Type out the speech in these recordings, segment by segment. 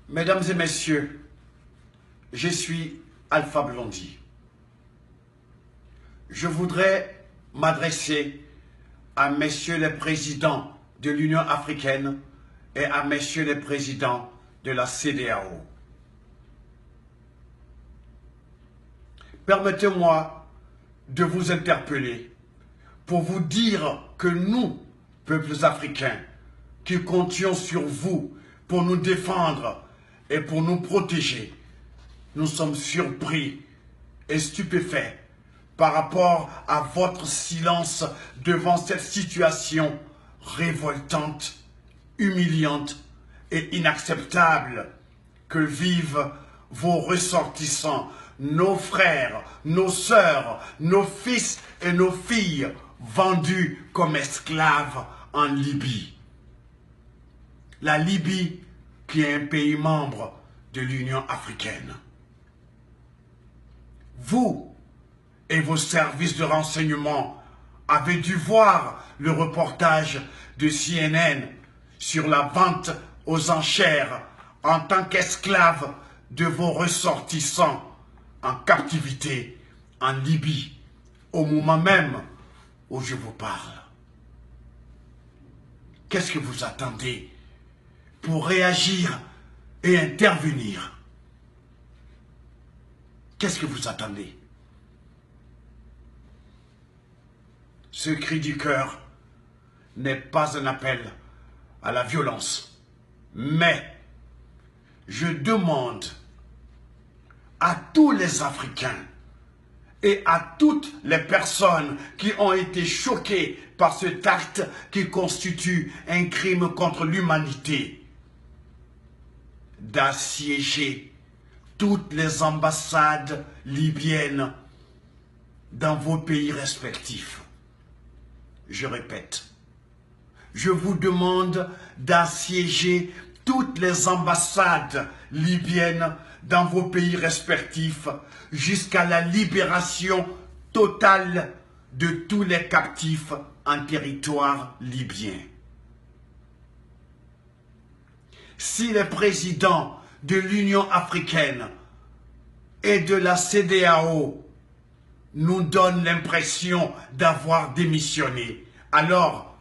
Mesdames et messieurs, je suis Alpha Blondy. Je voudrais m'adresser à messieurs les présidents de l'Union africaine et à messieurs les présidents de la CEDEAO. Permettez-moi de vous interpeller pour vous dire que nous, peuples africains, qui comptions sur vous pour nous défendre et pour nous protéger, nous sommes surpris et stupéfaits par rapport à votre silence devant cette situation révoltante, humiliante et inacceptable que vivent vos ressortissants, nos frères, nos sœurs, nos fils et nos filles vendus comme esclaves en Libye. La Libye qui est un pays membre de l'Union africaine. Vous et vos services de renseignement avez dû voir le reportage de CNN sur la vente aux enchères en tant qu'esclaves de vos ressortissants en captivité en Libye, au moment même où je vous parle. Qu'est-ce que vous attendez pour réagir et intervenir? Qu'est-ce que vous attendez? Ce cri du cœur n'est pas un appel à la violence, mais je demande à tous les Africains et à toutes les personnes qui ont été choquées par cet acte qui constitue un crime contre l'humanité d'assiéger toutes les ambassades libyennes dans vos pays respectifs. Je répète, je vous demande d'assiéger toutes les ambassades libyennes dans vos pays respectifs jusqu'à la libération totale de tous les captifs en territoire libyen. Si les présidents de l'Union africaine et de la CEDEAO nous donnent l'impression d'avoir démissionné, alors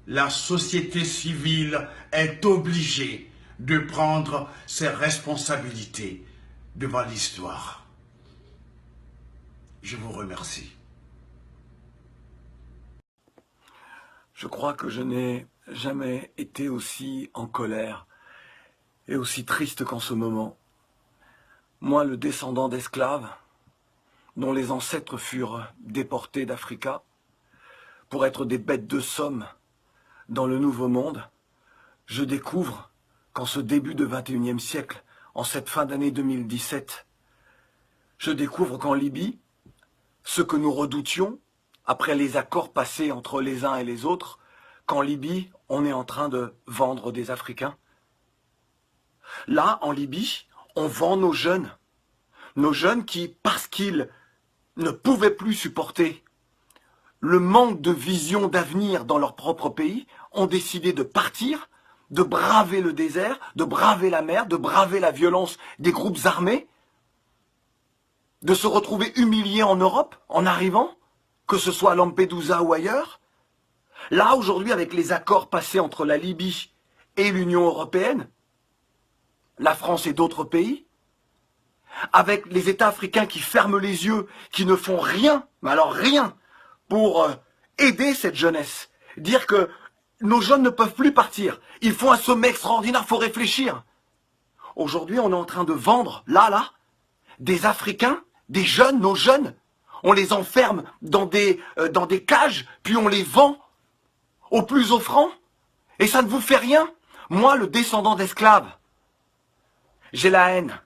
la société civile est obligée de prendre ses responsabilités devant l'histoire. Je vous remercie. Je crois que je n'ai jamais été aussi en colère et aussi triste qu'en ce moment. Moi, le descendant d'esclaves, dont les ancêtres furent déportés d'Africa pour être des bêtes de somme dans le Nouveau Monde, je découvre qu'en ce début de XXIe siècle, en cette fin d'année 2017, je découvre qu'en Libye, ce que nous redoutions, après les accords passés entre les uns et les autres, qu'en Libye, on est en train de vendre des Africains. Là, en Libye, on vend nos jeunes qui, parce qu'ils ne pouvaient plus supporter le manque de vision d'avenir dans leur propre pays, ont décidé de partir, de braver le désert, de braver la mer, de braver la violence des groupes armés, de se retrouver humiliés en Europe en arrivant, que ce soit à Lampedusa ou ailleurs. Là, aujourd'hui, avec les accords passés entre la Libye et l'Union européenne, la France et d'autres pays, avec les États africains qui ferment les yeux, qui ne font rien, mais alors rien, pour aider cette jeunesse. Dire que nos jeunes ne peuvent plus partir. Il faut un sommet extraordinaire, il faut réfléchir. Aujourd'hui, on est en train de vendre, là, des Africains, des jeunes, nos jeunes. On les enferme dans des cages, puis on les vend aux plus offrants. Et ça ne vous fait rien. Moi, le descendant d'esclaves, j'ai la haine.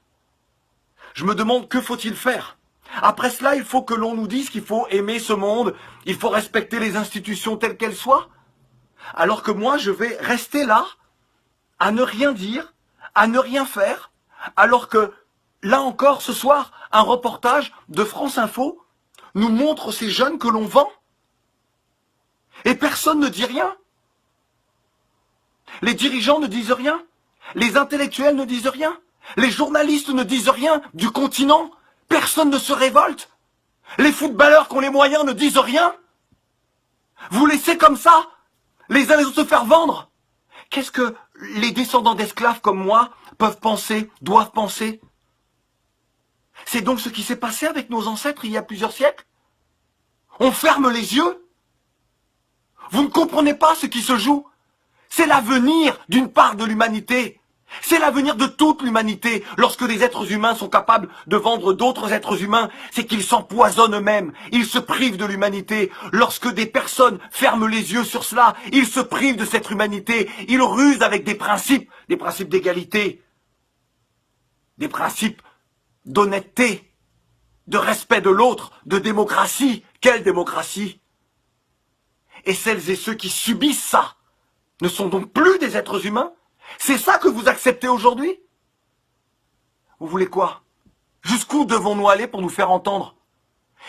Je me demande que faut-il faire. Après cela, il faut que l'on nous dise qu'il faut aimer ce monde, il faut respecter les institutions telles qu'elles soient. Alors que moi, je vais rester là, à ne rien dire, à ne rien faire, alors que, là encore, ce soir, un reportage de France Info nous montre ces jeunes que l'on vend. Et personne ne dit rien. Les dirigeants ne disent rien. Les intellectuels ne disent rien. Les journalistes ne disent rien du continent. Personne ne se révolte. Les footballeurs qui ont les moyens ne disent rien. Vous laissez comme ça les uns les autres se faire vendre. Qu'est-ce que les descendants d'esclaves comme moi peuvent penser, doivent penser? C'est donc ce qui s'est passé avec nos ancêtres il y a plusieurs siècles. On ferme les yeux. Vous ne comprenez pas ce qui se joue. C'est l'avenir d'une part de l'humanité. C'est l'avenir de toute l'humanité. Lorsque des êtres humains sont capables de vendre d'autres êtres humains, c'est qu'ils s'empoisonnent eux-mêmes. Ils se privent de l'humanité. Lorsque des personnes ferment les yeux sur cela, ils se privent de cette humanité. Ils rusent avec des principes d'égalité, des principes d'honnêteté, de respect de l'autre, de démocratie. Quelle démocratie? Et celles et ceux qui subissent ça ne sont donc plus des êtres humains? C'est ça que vous acceptez aujourd'hui? Vous voulez quoi? Jusqu'où devons-nous aller pour nous faire entendre?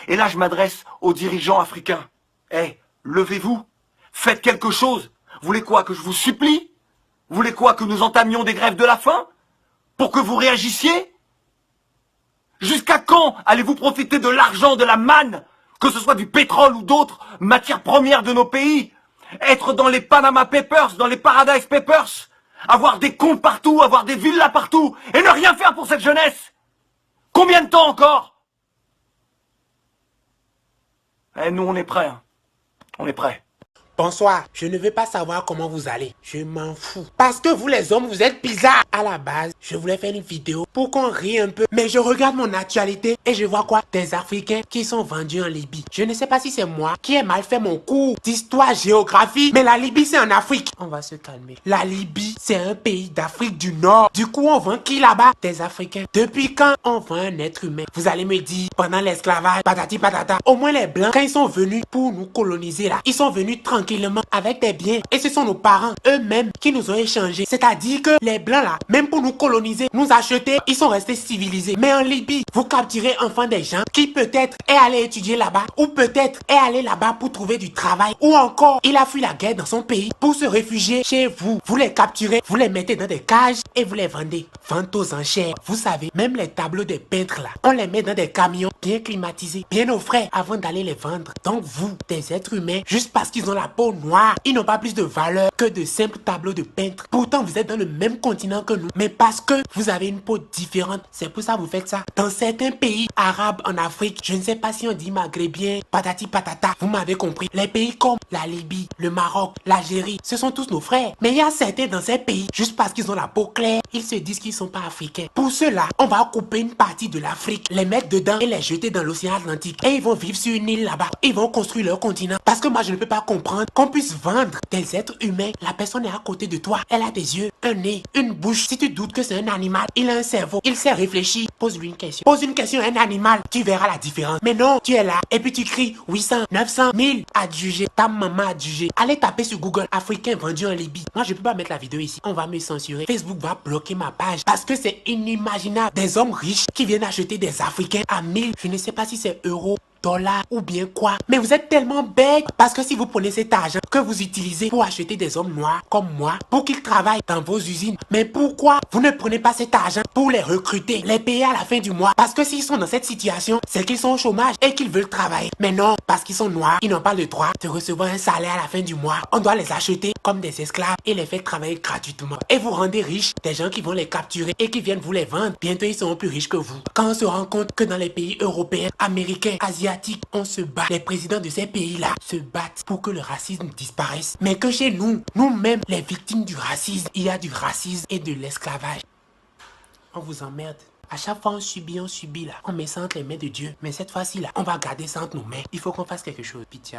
Et là, je m'adresse aux dirigeants africains. Levez-vous, faites quelque chose. Vous voulez quoi? Que je vous supplie? Vous voulez quoi? Que nous entamions des grèves de la faim? Pour que vous réagissiez? Jusqu'à quand allez-vous profiter de l'argent, de la manne, que ce soit du pétrole ou d'autres matières premières de nos pays? Être dans les Panama Papers, dans les Paradise Papers, avoir des comptes partout, avoir des villas partout, et ne rien faire pour cette jeunesse? Combien de temps encore? Nous, on est prêts. On est prêts. Bonsoir, je ne veux pas savoir comment vous allez. Je m'en fous. Parce que vous les hommes, vous êtes bizarres. À la base, je voulais faire une vidéo pour qu'on rie un peu. Mais je regarde mon actualité et je vois quoi? Des Africains qui sont vendus en Libye. Je ne sais pas si c'est moi qui ai mal fait mon cours d'histoire-géographie. Mais la Libye, c'est en Afrique. On va se calmer. La Libye, c'est un pays d'Afrique du Nord. Du coup, on vend qui là-bas? Des Africains. Depuis quand on vend un être humain? Vous allez me dire, pendant l'esclavage, patati patata. Au moins les Blancs, quand ils sont venus pour nous coloniser là, ils sont venus tranquillement avec des biens. Et ce sont nos parents eux-mêmes qui nous ont échangés. C'est-à-dire que les Blancs là, même pour nous coloniser, nous acheter, ils sont restés civilisés. Mais en Libye, vous capturez enfin des gens qui peut-être est allé étudier là-bas, ou peut-être est allé là-bas pour trouver du travail, ou encore il a fui la guerre dans son pays pour se réfugier chez vous. Vous les capturez, vous les mettez dans des cages et vous les vendez. Vente aux enchères. Vous savez, même les tableaux des peintres là, on les met dans des camions bien climatisés, bien au frais avant d'aller les vendre. Donc vous, des êtres humains, juste parce qu'ils ont la peau noire, ils n'ont pas plus de valeur que de simples tableaux de peintres. Pourtant, vous êtes dans le même continent que nous. Mais parce que vous avez une peau différente, c'est pour ça que vous faites ça. Dans certains pays arabes en Afrique, je ne sais pas si on dit maghrébien, patati patata, vous m'avez compris. Les pays comme la Libye, le Maroc, l'Algérie, ce sont tous nos frères. Mais il y a certains dans ces pays, juste parce qu'ils ont la peau claire, ils se disent qu'ils sont pas africains. Pour cela, on va couper une partie de l'Afrique, les mettre dedans et les jeter dans l'océan Atlantique. Et ils vont vivre sur une île là-bas. Ils vont construire leur continent. Parce que moi, je ne peux pas comprendre qu'on puisse vendre des êtres humains. La personne est à côté de toi. Elle a des yeux, un nez, une bouche. Si tu doutes que c'est un animal, il a un cerveau. Il sait réfléchir. Pose-lui une question. Pose une question à un animal. Tu verras la différence. Mais non, tu es là. Et puis tu cries 800, 900, 1000 adjugés. Ta maman adjugée. Allez taper sur Google Africain vendu en Libye. Moi, je peux pas mettre la vidéo ici. On va me censurer. Facebook va bloquer ma page. Parce que c'est inimaginable. Des hommes riches qui viennent acheter des Africains à 1000. Je ne sais pas si c'est euros, dollars ou bien quoi. Mais vous êtes tellement bête parce que si vous prenez cet argent que vous utilisez pour acheter des hommes noirs comme moi, pour qu'ils travaillent dans vos usines, mais pourquoi vous ne prenez pas cet argent pour les recruter, les payer à la fin du mois? Parce que s'ils sont dans cette situation, c'est qu'ils sont au chômage et qu'ils veulent travailler. Mais non, parce qu'ils sont noirs, ils n'ont pas le droit de recevoir un salaire à la fin du mois. On doit les acheter comme des esclaves et les faire travailler gratuitement. Et vous rendez riches des gens qui vont les capturer et qui viennent vous les vendre. Bientôt, ils seront plus riches que vous. Quand on se rend compte que dans les pays européens, américains, asiatiques, on se bat. Les présidents de ces pays-là se battent pour que le racisme disparaisse. Mais que chez nous, nous-mêmes, les victimes du racisme, il y a du racisme et de l'esclavage. On vous emmerde. À chaque fois on subit là. On met ça entre les mains de Dieu. Mais cette fois-ci là, on va garder ça entre nos mains. Il faut qu'on fasse quelque chose. Pitié.